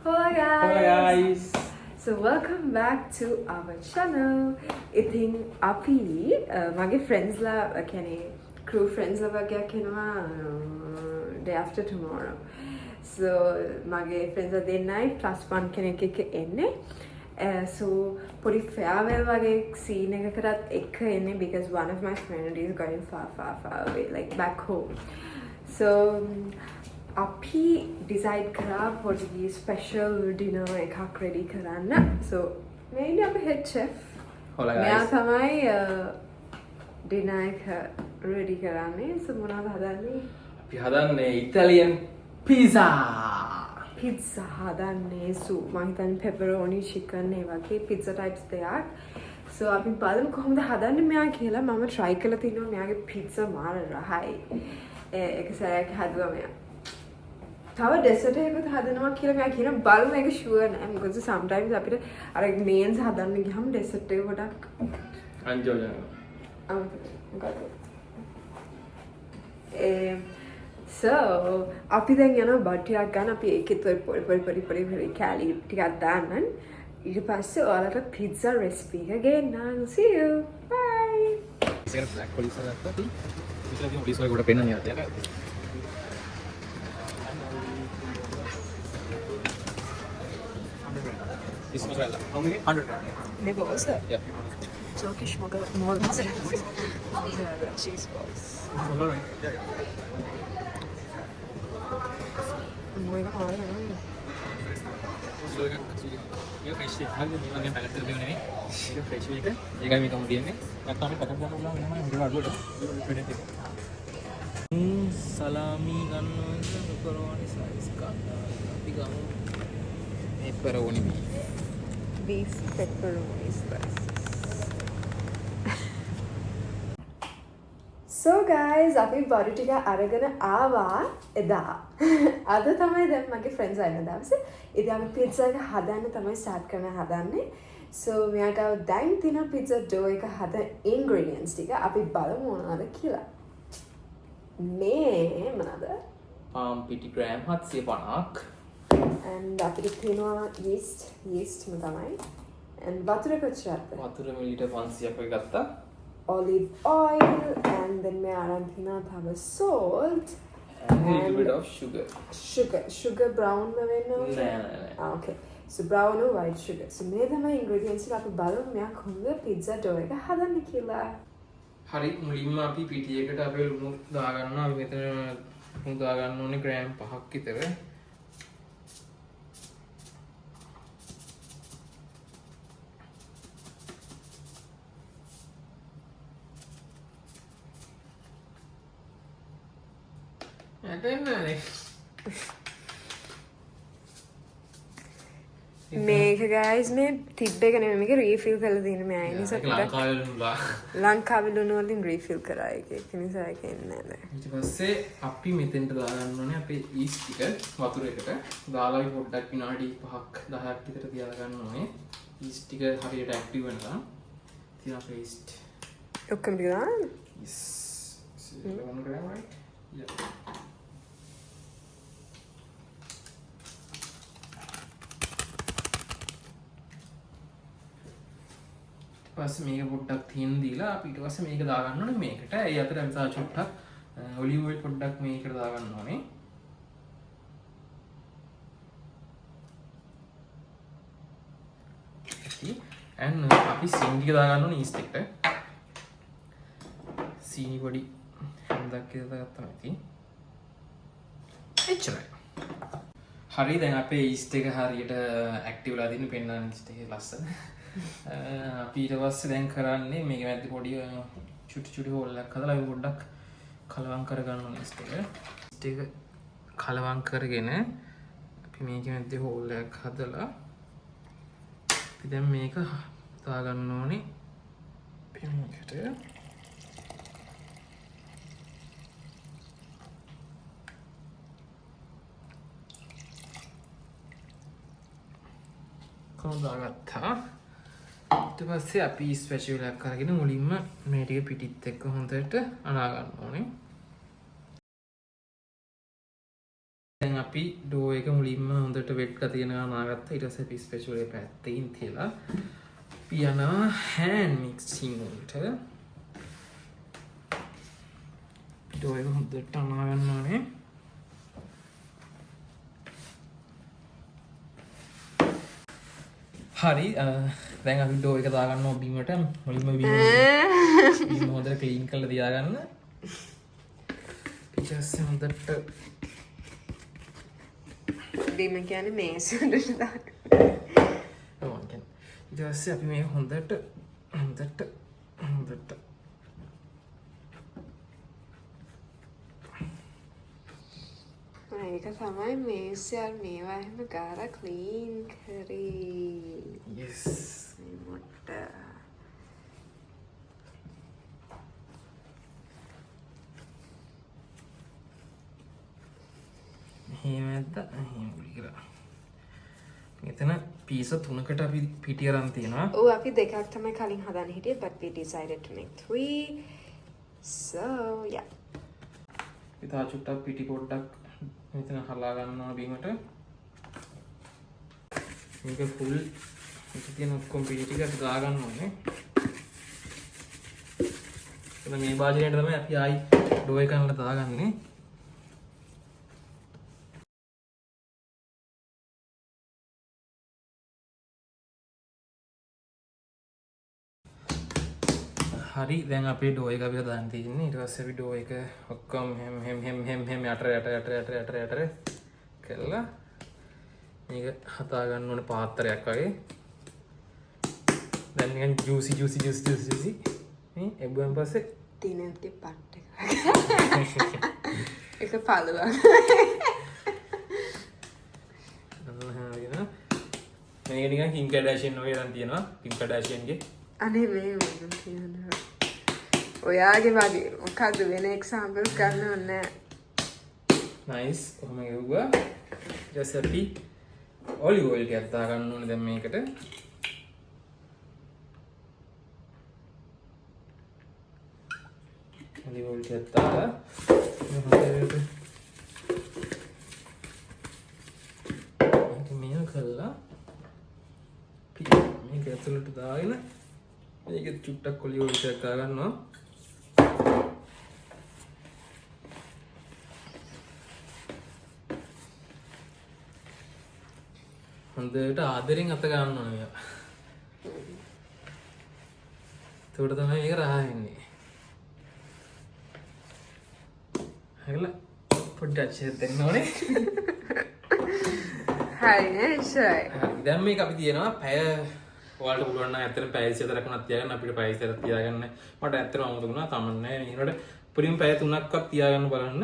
Hola Hola guys! guys! So welcome back to our channel. ඉතින් අපි මගේ friends ලා කියන්නේ crew friends ලා වගේක් එනවා day after tomorrow. So මගේ friends ලා දෙන්නයි plus one කෙනෙක් එක්ක එන්නේ. So පොඩි farewell වගේ scene එකකටත් එක්ක එන්නේ because one of my friend is going far away like back home. So අපි ඩිසයිඩ් කරා පොඩි ස්පෙෂල් ඩිනර් එකක් රෙඩි කරන්න. So මේ ඉන්නේ අපේ head chef. Hola මෙයා guys! තමයි ඩිනර් එක රෙඩි කරන්නේ. So මොනවද හදන්නේ? අපි හදන්නේ ඉතාලියන් පීසා! පිට්සා හදන්නේ. So මම හිතන්නේ pepperoni chicken ඒ වගේ pizza types දෙයක්. So අපි බලමු කොහොමද හදන්නේ මෙයා කියලා. මම try කරලා තිනවා මෙයාගේ pizza මාර රහයි. ඒක සැරයක් හදුවා මෙයා. තව ඩෙසර්ට් එකකට හදනවා කියලා මම කියන බලමු ඒක ෂුවර් නෑ මොකද sometimes අපිට අර මේන්ස් හදන්න ගියම ඩෙසර්ට් එක ගොඩක් so අපි දැන් යනවා බඩ් ටිකක් ගන්න අපි ඒකෙත් පොඩි කැලි ටිකක් දාන්න ඊට පස්සේ ඔයාලට pizza recipe එක ගෙන්නන්න see you bye ඉතින් බ්ලැක් පොලිස් එකක් අපි ඉතින් පොලිස් වල කොට පෙන්නන්න යනවා. This mozzarella. How many? 100 gram. ne balls Yeah. Turkish mozzarella cheese balls Alright. Yeah. So ये फ्रेश है हाल में मैंने पैकेट कर दिया नहीं ये फ्रेश है ये का मैं कम दिए नहीं लगता है पैकेट करना होगा मैंने मुझे आडलो पेड़े थे सलामी गन्नो पेपरोनी साइज का दिखाऊं pepperoni beef pepperoni slices. So guys, අපි බඩු ටික අරගෙන ආවා එදා. අද තමයි දැන් මගේ friends ආයෙත් දවසේ. ඉතින් අපි pizza එක හදන්න තමයි start හදන්නේ. So මෙයා ගාව දැන් තියෙන pizza dough එක හදන ingredients ටික අපි බලමු මොනවද කියලා. මේ මොනවද? පිටි ග්‍රෑම් 750ක් and අපිට තියෙනවා yeast තමයි and වතුර කොච්චරද වතුර මිලිලීටර් 500ක් වගේ ගත්තා olive oil and then මේ අරන් තියෙනවා තව salt and a little bit of sugar brown වෙන්න ඕනේ නෑ okay so brown or white sugar so මේ තමයි ingredients ටික අපි බලමු මෙයා කොහොමද pizza dough එක හදන්නේ කියලා හරි මුලින්ම අපි පිටියකට අපේ ලුණු දාගන්නවා අපි මෙතන ලුණු දාගන්න ඕනේ ග්‍රෑම් 5ක් විතර මේක guys මේ තිබ්බ එක නෙමෙයි මේක refill කරලා තියෙන මේ අය නිසා ලංකාවේ ලුණු වලින් refill කරා ඒක නිසා ඒක එන්නේ නැහැ ඊට පස්සේ අපි මෙතෙන්ට දාගන්න ඕනේ අපේ yeast ටික වතුරේකට දාලා අපි පොඩ්ඩක් විනාඩි 5ක් 10ක් විතර තියාගන්න ඕනේ yeast ටික හරියට ඇක්ටිව් වෙනවා ඉතින් අපේ yeast ඔක්කොම ටික දාන්න yes 1 gram right yeah පස්සේ මේක පොඩ්ඩක් තියෙන දීලා අපි ඊට පස්සේ මේක දාගන්න ඕනේ මේකට. ඒ අතර අපි තා චුට්ටක් ඔලිව් ඔයිල් පොඩ්ඩක් මේකට දාගන්න ඕනේ. and අපි සීනි ටික දාගන්න ඕනේ yeast එකට. සීනි පොඩි හඳක් කියලා දාගත්තා නැති. එච්චරයි. හරි දැන් අපේ yeast එක හරියට ඇක්ටිව් වෙලා තියෙන පෙන්නන yeast එකේ ලස්සන. අපි ඊට පස්සේ දැන් කරන්නේ මේක මැද්දේ පොඩි චුටි හෝල් එකක් හදලා අපි පොඩ්ඩක් කලවම් කරගන්න ඕනේ yeast එක කලවම් කරගෙන අපි මේක මැද්දේ හෝල් එකක් හදලා අපි දැන් මේක දාගන්න ඕනේ මේකට කොහොමද දාගත්තා ඊට පස්සේ අපි ස්පැචුලා එකක් අරගෙන මුලින්ම මේ ටික පිටිත් එක්ක හොඳට අනා ගන්න ඕනේ. අපි ඩෝ එක මුලින්ම හොඳට වෙට් කරලා තියෙනවා නාගත්තා. ඊට පස්සේ අපි ස්පෙෂල් එක පැත්තකින් තියලා අපි යනවා හෑන්ඩ් මික්සින් වලට. ඩෝ එක හොඳට අනා ගන්න ඕනේ. හරි දැන් අපි ඩෝ එක දාගන්නවා බීමට. මුලින්ම බීම හොඳට ක්ලීන් කරලා තියාගන්න. ඊට පස්සේ හොඳට බීම කියන්නේ මේස් වලට දාන්න. ඔව් ඊට පස්සේ අපි මේක හොඳට ඒක තමයි මේස් යාර මේවා එහෙම ගාලා ක්ලීන් කරේ. yes මේ මොට්ට. මෙතන පීස 3කට අපි පිටි අරන් තියෙනවා. ඔව් අපි දෙකක් තමයි කලින් හදන්න හිටියේ but we decided to make 3. So yeah. ඉතා චුට්ටක් පිටි පොඩ්ඩක් මෙතන හලා ගන්නවා බීමට. මේක ෆුල් මේක තියෙන ඔක්කොම පිටි ටික අපි දාගන්න ඕනේ. එතන මේ භාජනයට තමයි අපි ආයි ඩෝ එක අරන් දාගන්නේ. හරි දැන් අපේ ඩෝ එක අපි දාන්න තියෙන්නේ. ඊට පස්සේ අපි ඩෝ එක ඔක්කොම හැම යට කරලා මේක හදා ගන්න ඕනේ පාත්‍රයක් වගේ. දැන් නිකන් ජූසි මේ එබුවෙන් පස්සේ තිනෙන්ති පට් එක පළුවක්. මේක නිකන් කිම් කඩාෂියන් වගේ නම් තියෙනවා. කිම් කඩාෂියන්ගේ අනේ මේ මොකක්ද කියන්නේ. ඔයාගේ වගේ මොකද්ද වෙන එක්සැම්පල්ස් ගන්න ඕනේ. නයිස්. කොහොම ගෙවුවා. just අපි ඔලිව් ඔයිල් ටිකක් දා ගන්න ඕනේ දැන් මේකට. ඔලිව් ඔයිල් ටිකක් දාලා මේක කළා. මේක ඇතුළට දාගෙන මේක චුට්ටක් ඔලිව් ඔයිල් ටිකක් දා ගන්නවා. හොඳට ආදරෙන් අත ගන්න ඕනේ මේවා. එතකොට තමයි මේක රහ වෙන්නේ. හරිලා පොඩ්ඩක් ෂෙයා දෙන්න ඕනේ. හරිනේ ෂයි. දැන් මේක අපි තියනවා පැය ඔයාලට පුළුවන් නම් ඇත්තටම පැය 24ක් වුණත් තියාගන්න. අපිට පැය 24ක් තියාගන්න මට ඇත්තටම අමුතු වුණා. තමන්නේ මේකට උපරිම පැය 3ක්වත් තියාගන්න බලන්න.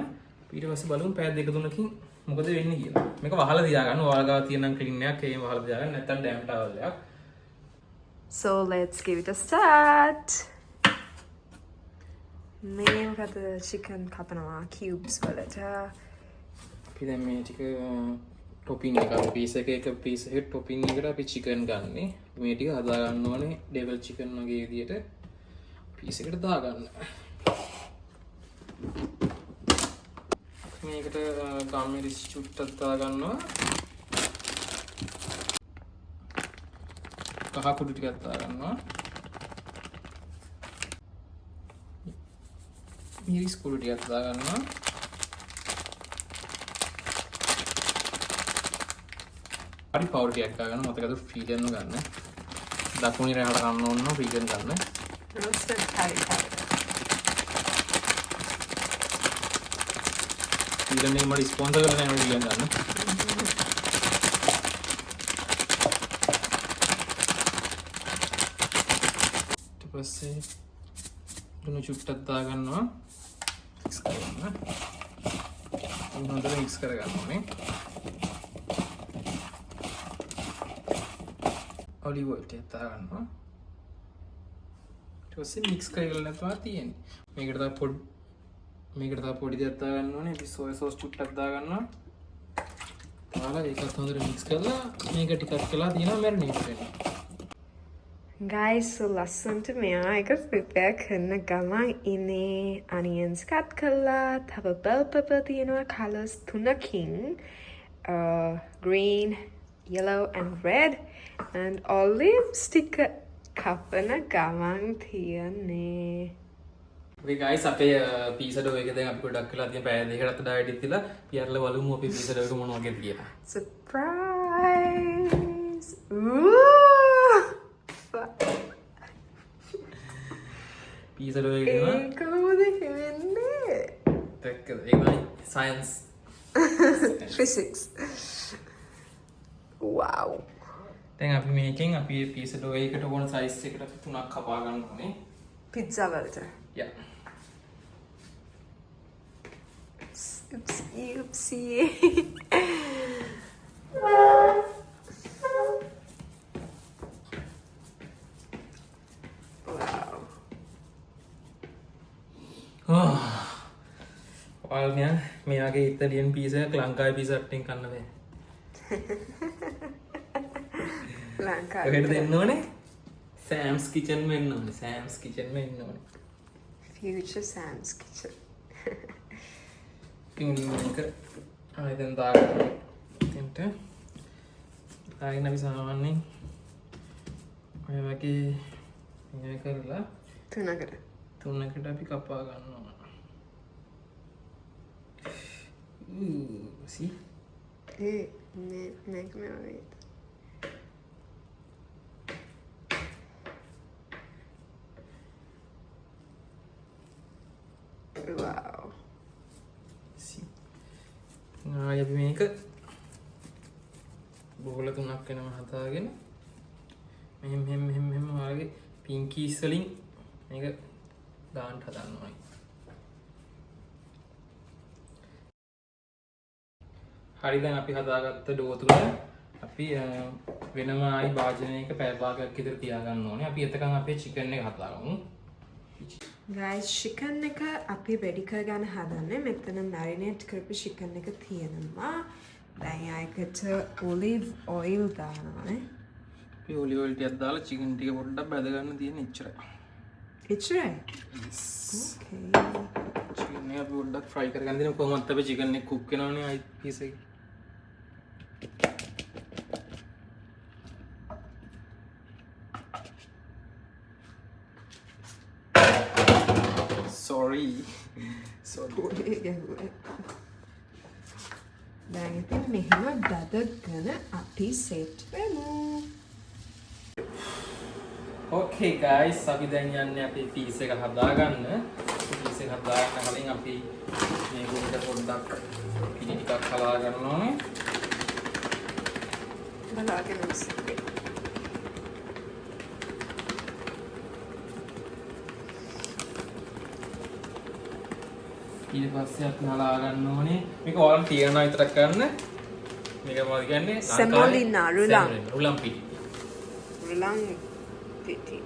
ඊට පස්සේ බලමු පැය 2-3කින් මොකද වෙන්නේ කියලා. මේක වහලා තියාගන්න. ඔයාලා ගාව තියෙන ක්ලින් එකක් ඒකම වහලා තියාගන්න. නැත්නම් ඩෑම් ටවල් එකක්. So let's give it a start. මේ මොකද chicken කපනවා cubes වලට. අපි දැන් මේ ටික ටොපින් එක අපි පීස් එක ටොපින් එකට අපි chicken ගන්නෙ. මේ ටික හදා ගන්න ඕනේ ඩෙවල් chicken වගේ විදියට පීස් එකට දා ගන්න. මේකට ගාමිරිස් චුට්ටක් දා ගන්නවා. කහ කුඩු ටිකක් දා ගන්නවා. මිරිස් කුඩු ටිකක් දා ගන්නවා. හරි පවුඩර් ටිකක් දා ගන්න. මතකද ෆ්‍රීජන් ගන්න. දකුණේ රහට ගන්න ඕන නම් ෆ්‍රීජන් ගන්න. roasted curry powder. ෆ්‍රීජන් එක මට ස්පොන්සර් කරලා නැහැ ෆ්‍රීජන් ගන්න. ඊට පස්සේ දුනු චුට්ටක් දා ගන්නවා. මික්ස් කරගන්න. හොඳට මික්ස් කරගන්න ඕනේ. ඔලිව් ඔයිල් ටිකක් දා ගන්නවා. ඊට පස්සේ මික්ස් කරගන්න තමයි තියෙන්නේ. මේකට තව පොඩි දෙයක් දා ගන්න ඕනේ. අපි සෝයා සෝස් චුට්ටක් දා ගන්නවා. දාලා ඒකත් හොඳට මික්ස් කරලා මේක ටිකක් වෙලා තියෙනවා මැරිනේට් වෙන්න. Guys, so ලස්සන්ට මෙයා එක prepare කරන ගමන් ඉන්නේ onions cut කළා, තව bell pepper තියෙනවා colours 3කින්. green, yellow and red and olive sticker කපන ගමන් තියන්නේ. Okay guys අපේ පීසා ඩෝ එක දැන් අපි ගොඩක් වෙලා තියෙන පැය දෙකකට අතට වැඩි තියලා අපි අරලා බලමු අපේ පීසා ඩෝ එක මොන වගේද කියලා. Surprise! Ooh! පීසා ඩෝ එක දෙනවා. ඒක කොහොමද වෙන්නේ? ඒකයි science Physics. Wow. දැන් අපි මේකෙන් අපි පීසා ඩෝ එකකට ඕන size එකට අපි 3ක් කපා ගන්න ඕනේ. Pizza වලට. Yeah. Oopsie, oopsie. Wow. ඔයාලා මේ වගේ ඉතාලියන් පීසා එකක් ලංකාවේ පීසා හට්ටෙන් කන්න බෑ. ලංකාවේ ඔහෙට දෙන්න ඕනේ. Sam's Kitchen වෙන්න ඕනේ. Sam's Kitchen වෙන්න ඕනේ. Future Sam's Kitchen. මේක ආයෙත් දාගන්න. එතෙන්ට දාගෙන අපි සාමාන්‍යයෙන් ඔය වගේ මේ කරලා තුනකට අපි කපා ගන්නවා. See? Make me wait. Wow. See? අපි මේක බෝල තුනක් වෙනම හදාගෙන මෙහෙම වගේ පින්කීස් වලින් මේක දාන්න හදන්න ඕනේ. හරි දැන් අපි හදාගත්ත ඩෝ තුන අපි වෙනම ආයි භාජනයක පැය භාගයක් විතර තියාගන්න ඕනේ. අපි එතකන් අපේ චිකන් එක හදාගමු. Guys, chicken එක අපි ready කරගන්න හදන්නේ. මෙතන marinate කරපු chicken එක තියෙනවා. දැන් ඒකට olive oil දානවානේ. අපි olive oil ටිකක් දාලා chicken ටික පොඩ්ඩක් බැද ගන්න තියෙන ඉච්චරයි. ඉච්චරයි? Yes. Okay. chicken එක අපි පොඩ්ඩක් fry කරගන්න දෙනවා. කොහොමද අපි chicken එක cook වෙනවනේ ආයි piece එක. Sorry. දැන් ඉතින් මෙහෙම දදගෙන අපි set වෙමු. Okay guys, අපි දැන් යන්නේ අපේ piece එක හදාගන්න. piece එක හදාගන්න කලින් අපි මේ ගොඩට පොඩ්ඩක් පිළි ටිකක් හලා ගන්න ඕනේ. බලාගෙන ඉන්න. ඊට පස්සේ අපි හලා ගන්න ඕනේ. මේක ඔයාලට තියනවා විතරක් කරන්න. මේක මොකද කියන්නේ? Semolina, rulang. රුලම් පිටි. Rulang pitti.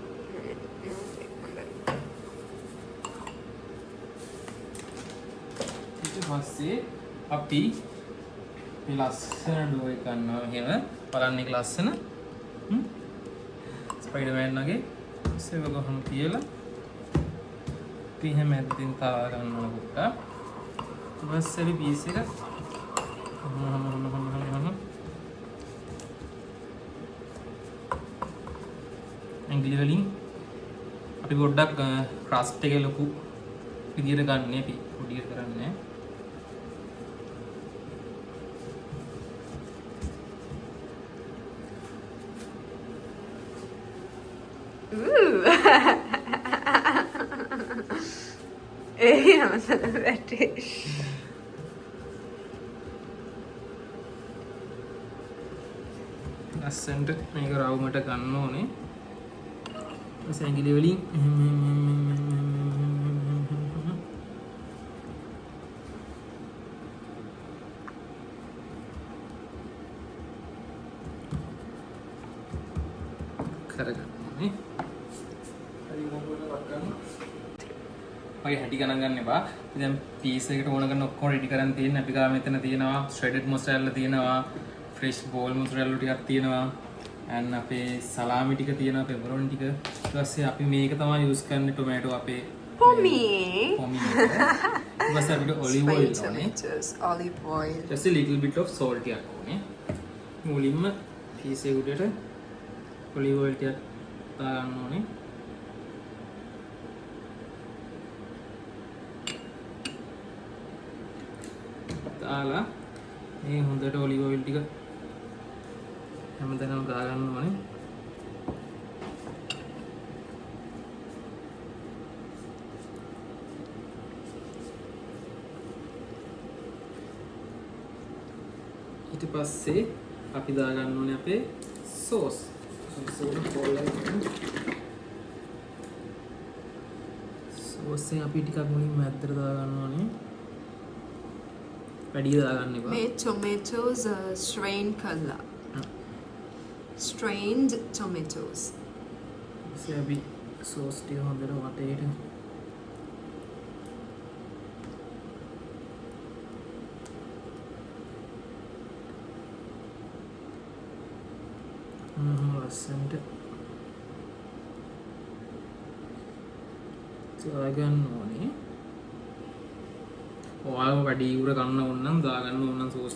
ඊට පස්සේ අපි මේ ලස්සන ඩෝ එක ගන්නවා මෙහෙම. බලන්න ඒක ලස්සන. ස්පයිඩර්මෑන් වගේ සෙව ගහම තියලා අපි එහෙම ඇද්දින් තා ගන්නවා පුට්ටා. ඊට පස්සේ අපි පීස් එක ඇඟිලි වලින් අපි පොඩ්ඩක් ක්‍රස්ට් එක ලොකු විදියට ගන්න අපි පොඩියට කරන්නේ. ලස්සනට මේක රවුමට ගන්න ඕනේ. ඇඟිලි වලින් කරගන්න ඕනේ. වගේ හැටි ගණන් ගන්න එපා. දැන් පීස් එකට ඕන කරන ඔක්කොම රෙඩි කරන් තියෙන. අපි ගාව මෙතන තියෙනවා shredded mozzarella තියෙනවා, fresh ball mozzarella ටිකක් තියෙනවා, and අපේ සලාමි ටික තියෙනවා, pepperoni ටික. ඊට පස්සේ අපි මේක තමයි use කරන්නේ tomato අපේ Pommy. Pommy. Basta අපිට olive oil ඕනේ. Olive oil. Just a little bit of salt එකක් ඕනේ. මුලින්ම piece එක උඩට olive oil ටිකක් දාන්න ඕනේ. දාලා මේ හොඳට olive oil ටික හැමතැනම දාගන්න ඕනේ. ඊට පස්සේ අපි දාගන්න ඕනේ අපේ සෝස්. සෝස් එක අපි ටිකක් මුලින්ම ඇද්දට දාගන්න ඕනේ. වැඩි දාගන්න එපා. මේ tomatoes strain කළා. Strained tomatoes. ඉතින් අපි සෝස් ටික හොඳට වටේට ලස්සනට දාගන්න ඕනේ. ඔයාලම වැඩි උර කන්න ඕන නම් දාගන්න ඕන නම් සෝස්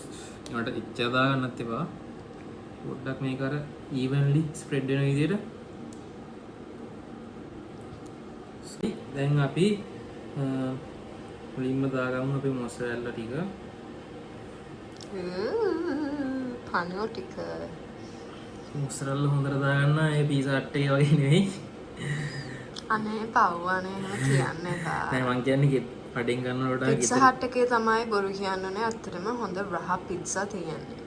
ඒකට ඉච්චා දාගන්නත් එපා. පොඩ්ඩක් මේක අර evenly spread වෙන විදිහට. දැන් අපි මුලින්ම දාගමු අපේ මොසරෙල්ලා ටික. පණුව ටික. මොසරෙල්ලා හොඳට දාගන්න. ඒ පීසා හට් එකේ වගේ නෙවෙයි. අනේ පව්වනේ කියන්න එපා. නෑ මං කියන්නේ පඩෙන් ගන්නකොට පිට්සා හට් එකේ තමයි බොරු කියන්නනේ. ඇත්තටම හොඳ රහ පිට්සා තියෙන්නේ.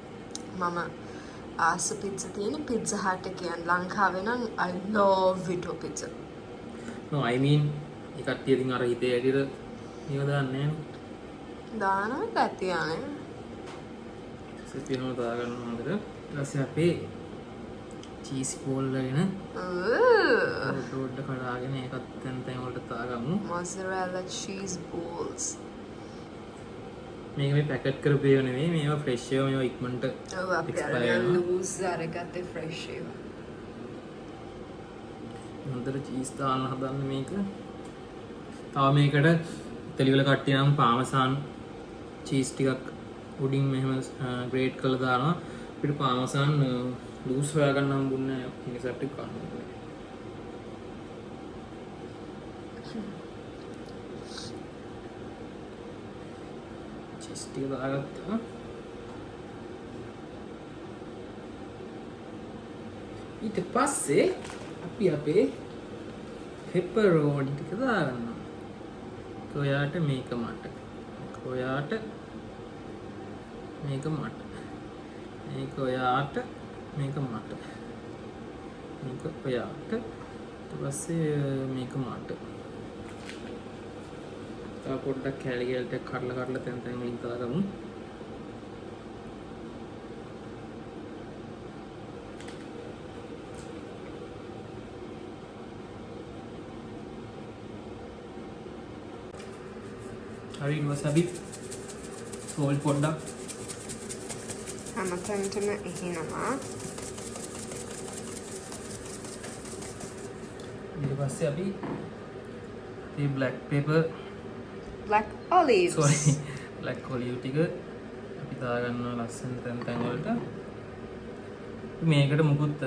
මම ආස පිට්සා තියෙන පිට්සා හට් එකේ ලංකාවේ නම් I love Vito pizza. No I mean ඒ කට්ටිය ඉතින් අර හිතේ ඇටියට මේව දාන්නේ නෑනේ. දානවා ගැතියානේ. සෙපිනෝ දාගන්න හොඳට. ඊට පස්සේ අපේ චීස් බෝල් එකගෙන රොඩ කඩාගෙන ඒකත් තැන් තැන් වලට දාගමු. mozzarella cheese balls. මේක මේ පැකට් කරපු ඒවා නෙවෙයි මේවා ෆ්‍රෙෂ් ඒවා මේවා ඉක්මනට ඔව් අපි අර ලූස් අරගත්තේ ෆ්‍රෙෂ් ඒවා. හොඳට චීස් දාන්න හදන්න මේක. තව මේකට තෙලිවල කට්ටිය නම් පාමසාන් චීස් ටිකක් උඩින් මෙහෙම ග්‍රේට් කරලා දානවා. අපිට පාමසාන් ලූස් හොයාගන්න හම්බුන්නේ නැහැ. මේක සෙට් එක ගන්න ඕනේ. චීස් ටික දාගත්තා. ඊට පස්සේ අපි අපේ pepperoni ටික දාගන්නවා. ඔයාට මේක මට. ඔයාට මේක මට. මේක ඔයාට මේක මට. මේක ඔයාට. ඊට පස්සේ මේක මට. තව පොඩ්ඩක් කැලි කැලට කඩලා තැන් තැන් වලින් දාගමු. හරි වසබි සෝල් පොඩ්ඩක් හැමතැනටම එහිනවා. ඊට පස්සේ අපි මේ black pepper black olives. sorry black olive ටික අපි දාගන්නවා ලස්සන තැන් තැන් වලට. මේකට මුකුත්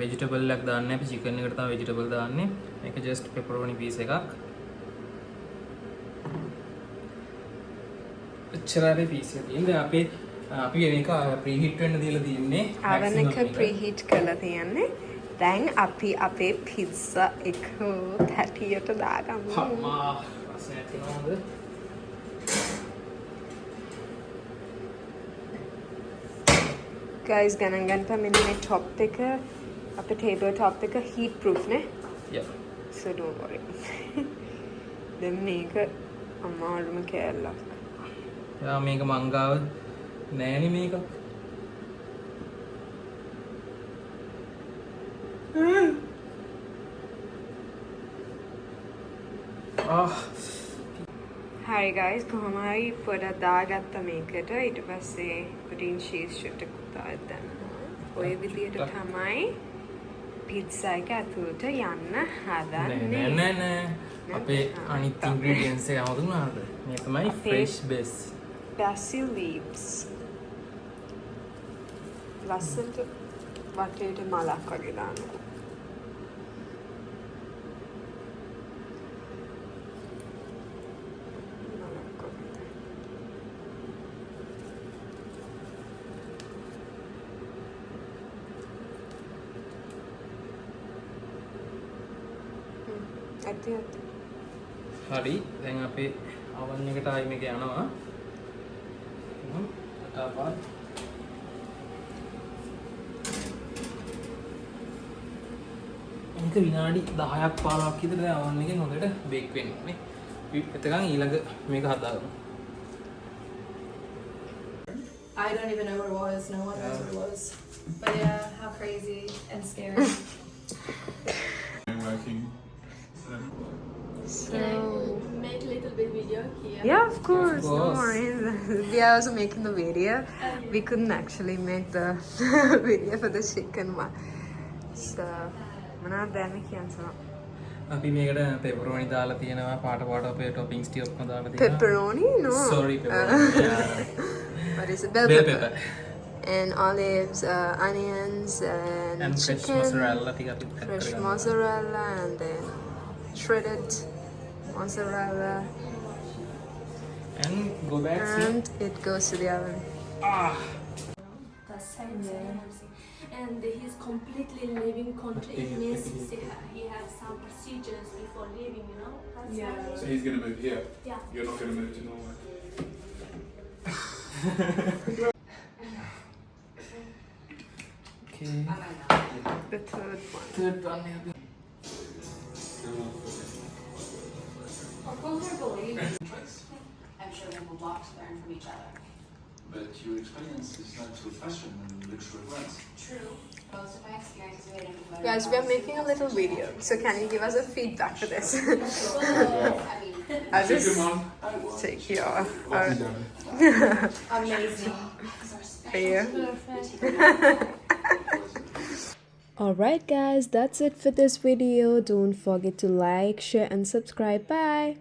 vegetable එකක් දාන්නේ නැහැ. අපි chicken එකට තමයි vegetable දාන්නේ. මේක just pepperoni piece එකක්. එච්චරයි piece එක තියෙන්නේ. අපි මේක preheat වෙන්න දීලා තියෙන්නේ. oven එක preheat කරලා තියන්නේ. දැන් අපි අපේ pizza එක පැටියට දාගමු. අම්මා රසය තියෙනවද? guys ගණන් ගන්න මෙන්න මේ top එක අපේ table top එක heat proof නේ. yeah so don't worry. දැන් මේක අමාරුම කෑල්ලක්. යා මේක මංගාව නෑනේ මේක. හරි guys කොහොම හරි පොඩක් දාගත්ත මේකට ඊට පස්සේ පුඩින් cheese ෂුට් එකක් දාලා ඔය විදියට තමයි පිට්සා එක ඇතුළට යන්න හදන්නේ. නෑ අපේ අනිත් ඉන්ග්‍රීඩියන්ට්ස් එක අමතක වුණාද? මේ තමයි fresh base. basil leaves. ලස්සනට වටේට මලක් වගේ දානවා. ඇති. හරි දැන් අපේ oven එකට ආයි මේක යනවා. අටපා මේක විනාඩි 10ක් 15ක් විතර දැන් oven එකෙන් හොඳට බේක් වෙන්න ඕනේ. එතකන් ඊළඟ මේක හදාගමු. I don't even know what it was. No one knows what it was. But yeah, how crazy and scary. Working. So Can I make a little bit video here? yeah, of course. Of No course. worries. We are also making the video. We couldn't actually make the video for the chicken one. So මොනවද දැන් කියන්නවා? අපි මේකට pepperoni දාලා තියෙනවා පාට පාට අපේ toppings ටික ඔක්කොම දාලා තියෙනවා. Pepperoni? No. Sorry pepperoni. What is it? Bell Bell pepper. pepper. And olives, onions, and fresh chicken. mozzarella ටික අපි add Fresh කරගන්නවා. mozzarella and then shredded mozzarella. And go back. And it goes to the oven. The same and he's completely leaving country. It means he has some procedures before leaving, you know. That's So why- he's going to move here. Yeah. You're not going to move to Norway. Okay. The third one. Third one. How comfortable you I'm sure they will walk to learn from each other. But your experience is not so fashion and luxury brands. True. Most of my experience waiting for Guys, we are making a little video. So can you give us a feedback for this? I mean, I'll Take your just mom. take your amazing. for you. Alright guys, that's it for this video. Don't forget to like, share and subscribe. Bye!